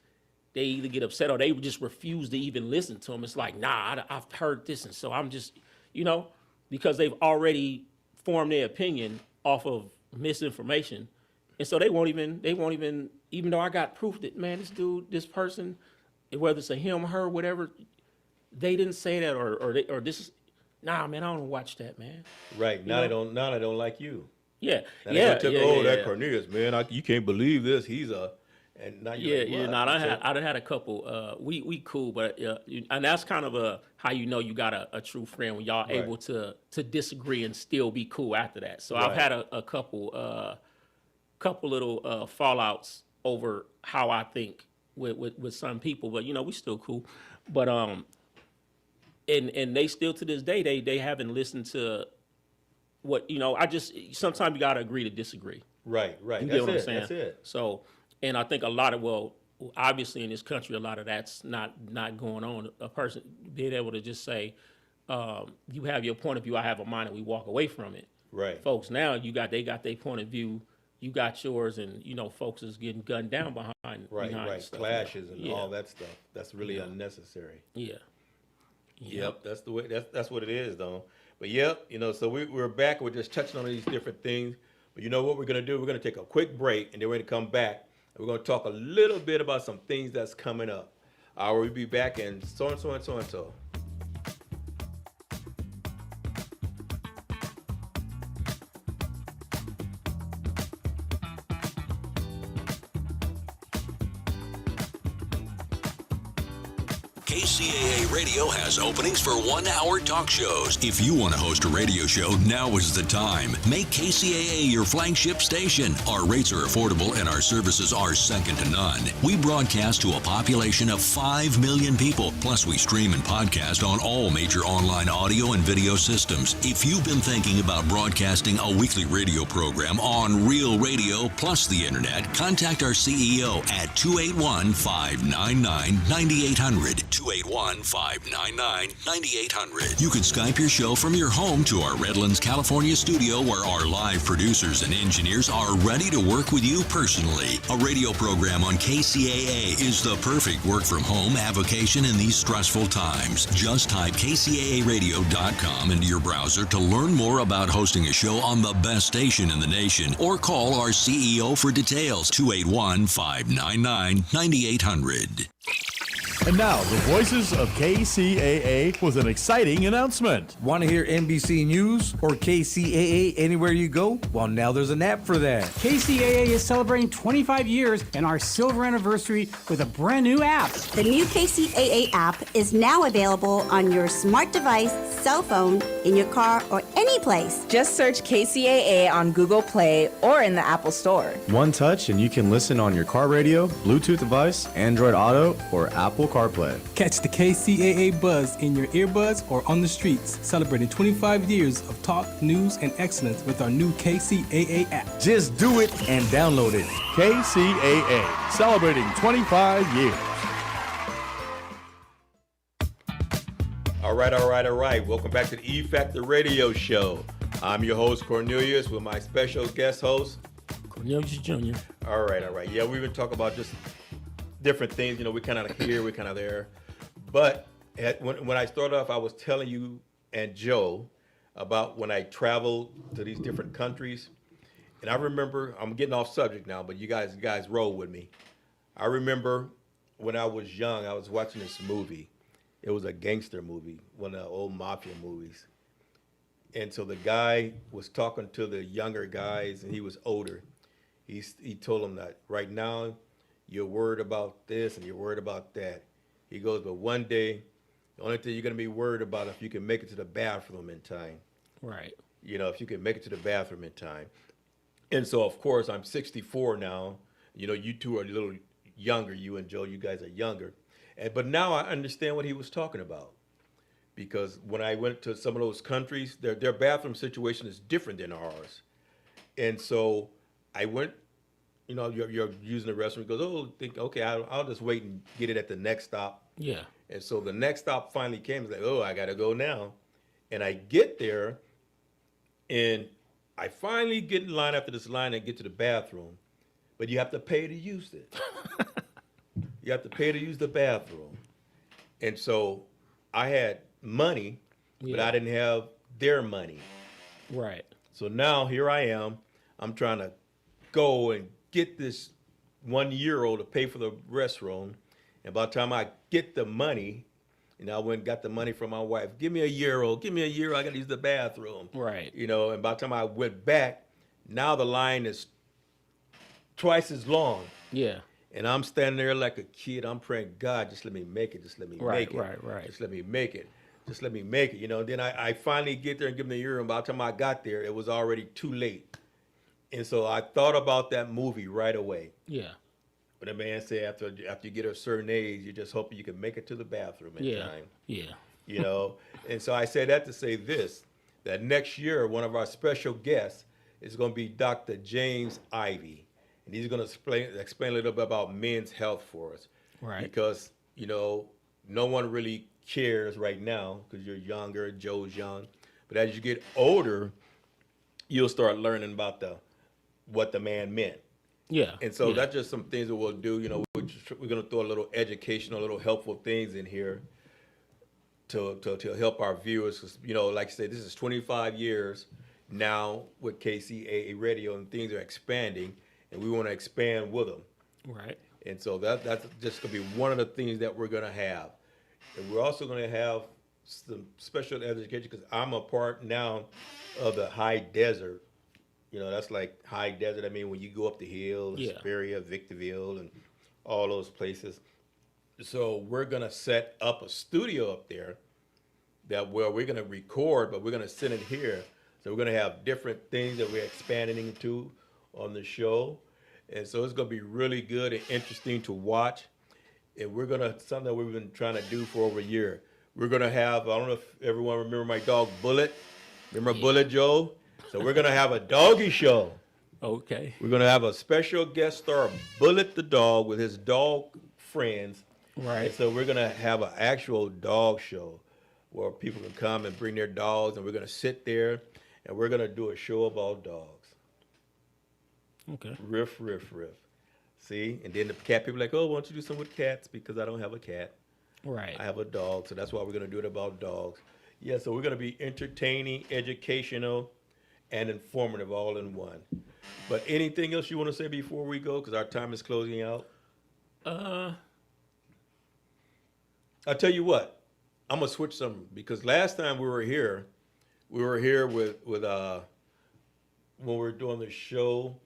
they either get upset or they just refuse to even listen to them. It's like, nah, I've heard this, and so I'm just, you know, because they've already form their opinion off of misinformation, and so they won't even though I got proof that, man, this person, whether it's a him, her, whatever, they didn't say that or this is, nah, man, I don't watch that, man. Right. Now they don't like you. Yeah. Now that Cornelius, man, you can't believe this. He's a, and now you're like, what? I done had a couple. We cool, but and that's kind of how you know you got a true friend when y'all able to disagree and still be cool after that. So I've had a couple little fallouts over how I think with some people, but you know we still cool. But and they still to this day they haven't listened to what, you know. Sometimes you gotta agree to disagree. Right. You get what I'm saying? That's it. So. And I think a lot of, obviously in this country, a lot of that's not going on. A person being able to just say, you have your point of view, I have a mine, and we walk away from it. Right. Folks, now they got their point of view, you got yours, and, you know, folks is getting gunned down behind stuff. Clashes and all that stuff. That's really unnecessary. Yeah. Yep. That's the way, that's what it is, though. But yep, you know, so we're back. We're just touching on these different things. But you know what we're going to do? We're going to take a quick break, and then we're going to come back. We're going to talk a little bit about some things that's coming up. We'll be back in so and so and so and so. KCAA Radio has openings for 1-hour talk shows. If you want to host a radio show, now is the time. Make KCAA your flagship station. Our rates are affordable and our services are second to none. We broadcast to a population of 5 million people. Plus, we stream and podcast on all major online audio and video systems. If you've been thinking about broadcasting a weekly radio program on Real Radio plus the internet, contact our CEO at 281-599-9800. 281-599-9800. You can Skype your show from your home to our Redlands, California studio where our live producers and engineers are ready to work with you personally. A radio program on KCAA is the perfect work from home avocation in these stressful times. Just type kcaaradio.com into your browser to learn more about hosting a show on the best station in the nation, or call our CEO for details. 281-599-9800. And now, the voices of KCAA with an exciting announcement. Want to hear NBC News or KCAA anywhere you go? Well, now there's an app for that. KCAA is celebrating 25 years and our silver anniversary with a brand new app. The new KCAA app is now available on your smart device, cell phone, in your car, or any place. Just search KCAA on Google Play or in the Apple Store. One touch and you can listen on your car radio, Bluetooth device, Android Auto, or Apple CarPlay. Catch the KCAA buzz in your earbuds or on the streets, celebrating 25 years of talk, news, and excellence with our new KCAA app. Just do it and download it. KCAA, celebrating 25 years. All right. Welcome back to the E Factor Radio Show. I'm your host, Cornelius, with my special guest host, Cornelius Jr. All right. Yeah, we've been talking about just different things. You know, we're kind of here, we're kind of there. But when I started off, I was telling you and Joe about when I traveled to these different countries. And I remember, I'm getting off subject now, but you guys roll with me. I remember when I was young, I was watching this movie. It was a gangster movie, one of the old mafia movies. And so the guy was talking to the younger guys, and he was older. He told them that right now, you're worried about this and you're worried about that. He goes, but one day, the only thing you're going to be worried about is if you can make it to the bathroom in time. Right. You know, if you can make it to the bathroom in time. And so, of course, I'm 64 now. You know, you two are a little younger. You and Joe, you guys are younger. But now I understand what he was talking about. Because when I went to some of those countries, their bathroom situation is different than ours. And so I went, you know, you're using the restroom. He goes, okay, I'll just wait and get it at the next stop. Yeah. And so the next stop finally came. It's like, I got to go now. And I get there, and I finally get in line after this line and get to the bathroom. But you have to pay to use it. You have to pay to use the bathroom. And so I had money, but I didn't have their money. Right. So now here I am. I'm trying to go and get this €1 to pay for the restroom. And by the time I get the money, and I went and got the money from my wife, give me €1, I got to use the bathroom. Right. You know, and by the time I went back, now the line is twice as long. Yeah. And I'm standing there like a kid. I'm praying, God, just let me make it. Just let me make it. Right. Just let me make it. Just let me make it. You know, and then I finally get there and give them the euro. And by the time I got there, it was already too late. And so I thought about that movie right away. Yeah. But the man said after you get a certain age, you're just hoping you can make it to the bathroom in time. Yeah. You know? And so I say that to say this, that next year, one of our special guests is going to be Dr. James Ivey. And he's going to explain a little bit about men's health for us. Right. Because, you know, no one really cares right now because you're younger, Joe's young. But as you get older, you'll start learning about what the man meant. Yeah. And so that's just some things that we'll do. You know, we're going to throw a little educational, a little helpful things in here to help our viewers. 'Cause, you know, like I said, this is 25 years now with KCAA Radio, and things are expanding. And we want to expand with them. Right. And so that's just going to be one of the things that we're going to have. And we're also going to have some special education because I'm a part now of the high desert. You know, that's like high desert. I mean, when you go up the hill, Hesperia, Victorville, and all those places. so we're gonna set up a studio up there that where we're gonna record, but we're gonna send it here. So we're gonna have different things that we're expanding into on the show, and so it's gonna be really good and interesting to watch. And we're gonna something that we've been trying to do for over a year. We're gonna have, I don't know if everyone remember my dog Bullet. Remember Bullet Joe? So we're gonna have a doggy show. Okay. We're gonna have a special guest star, Bullet the dog, with his dog friends. Right. And so we're gonna have an actual dog show where people can come and bring their dogs, and we're gonna sit there and we're gonna do a show about dogs. Okay. Riff, riff, riff. See? And then the cat people are like, oh, why don't you do something with cats? Because I don't have a cat. Right. I have a dog, so that's why we're gonna do it about dogs. Yeah, so we're gonna be entertaining, educational, and informative all in one. But anything else you want to say before we go? Because our time is closing out. I'll tell you what. I'm gonna switch something because last time we were here with when we were doing the show,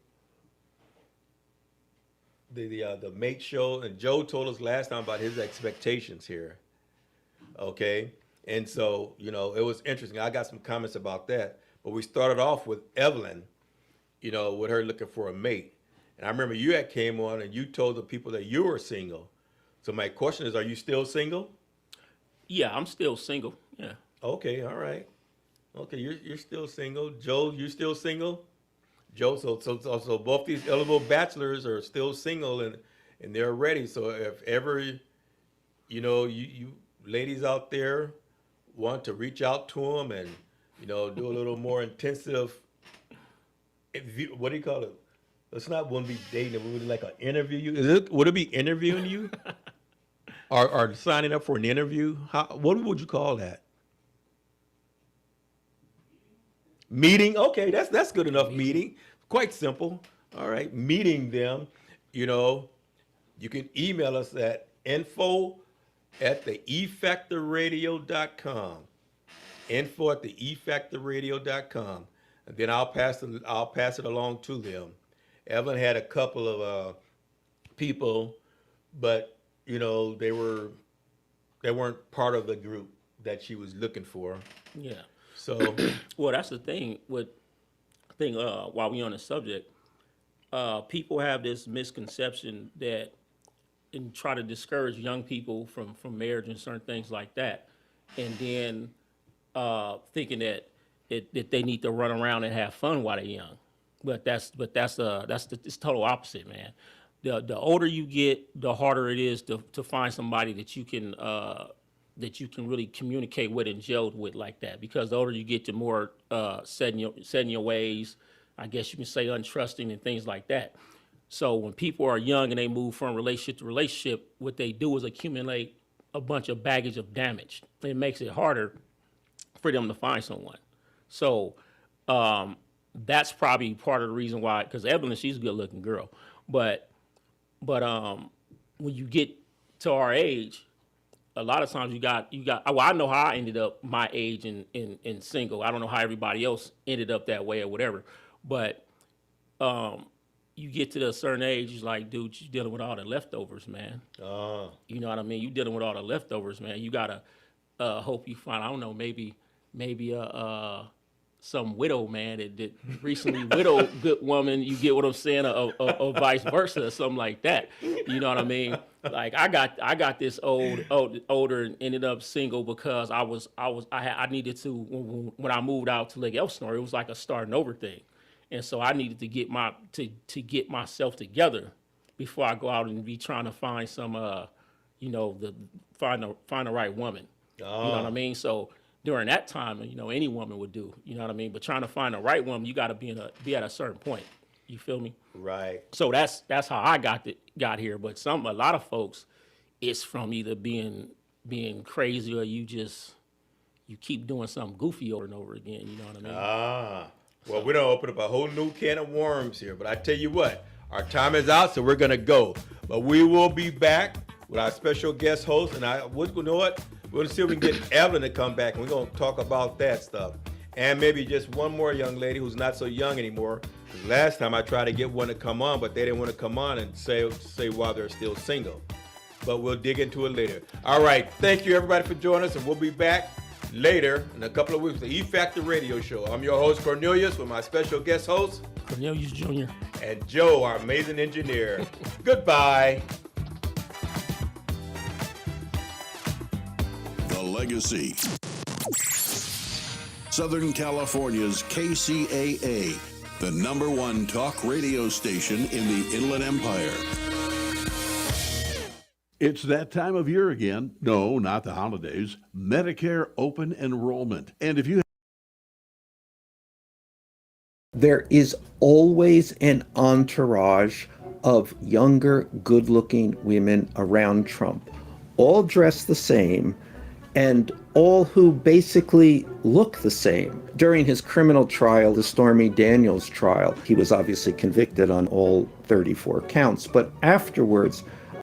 the mate show, and Joe told us last time about his expectations here. Okay, and so it was interesting. I got some comments about that, but we started off with Evelyn, with her looking for a mate, and I remember you had came on and you told the people that you were single. So my question is, are you still single? Yeah, I'm still single. Yeah. Okay, all right. Okay, you're still single. Joe, you're still single? Joe, so both these eligible bachelors are still single and they're ready. So if ever, you ladies out there want to reach out to them and, do a little more intensive, what do you call it? It's not wouldn't be dating, it would be like an interview you. Would it be interviewing you? Or signing up for an interview? What would you call that? Meeting? Okay, that's good enough. Meeting. Quite simple. All right. Meeting them. You can email us at info@theefactorradio.com. info@theefactorradio.com. And then I'll pass it along to them. Evelyn had a couple of people, but they weren't part of the group that she was looking for. Yeah. So, well, that's the thing. While we're on the subject, people have this misconception that and try to discourage young people from marriage and certain things like that, and then thinking that they need to run around and have fun while they're young. But it's total opposite, man. The older you get, the harder it is to find somebody that you can really communicate with and gel with like that. Because the older you get, the more set in your ways, I guess you can say untrusting and things like that. So when people are young and they move from relationship to relationship, what they do is accumulate a bunch of baggage of damage. It makes it harder for them to find someone. So that's probably part of the reason why, because Evelyn, she's a good-looking girl, but when you get to our age, a lot of times you got. Well, I know how I ended up my age in single. I don't know how everybody else ended up that way or whatever, but you get to a certain age, it's like, dude, you're dealing with all the leftovers, man. You know what I mean? You're dealing with all the leftovers, man. You gotta hope you find, I don't know, maybe some widow man that recently widowed good woman. You get what I'm saying, or vice versa, or something like that. You know what I mean? Like I got this older and ended up single because I needed to when I moved out to Lake Elsinore, it was like a starting over thing. And so I needed to get get myself together before I go out and be trying to find some, find the right woman. You know what I mean? So during that time, any woman would do. You know what I mean? But trying to find the right woman, you got to be at a certain point. You feel me? Right. So that's how I got here. But a lot of folks, it's from either being crazy or you keep doing something goofy over and over again. You know what I mean? Well, we don't open up a whole new can of worms here, but I tell you what, our time is out, so we're gonna go. But we will be back with our special guest host, and you know what? We're gonna see if we can get Evelyn to come back, and we're gonna talk about that stuff, and maybe just one more young lady who's not so young anymore. Last time I tried to get one to come on, but they didn't want to come on and say why they're still single. but we'll dig into it later. All right, thank you everybody for joining us, and we'll be back later in a couple of weeks with the E-Factor Radio Show. I'm your host, Cornelius, with my special guest host, Cornelius Jr. and Joe, our amazing engineer. Goodbye. The Legacy. Southern California's KCAA, the #1 talk radio station in the Inland Empire. It's that time of year again. No, not the holidays. Medicare open enrollment. And if you There is always an entourage of younger, good-looking women around Trump, all dressed the same, and all who basically look the same. During his criminal trial, the Stormy Daniels trial, he was obviously convicted on all 34 counts, but afterwards,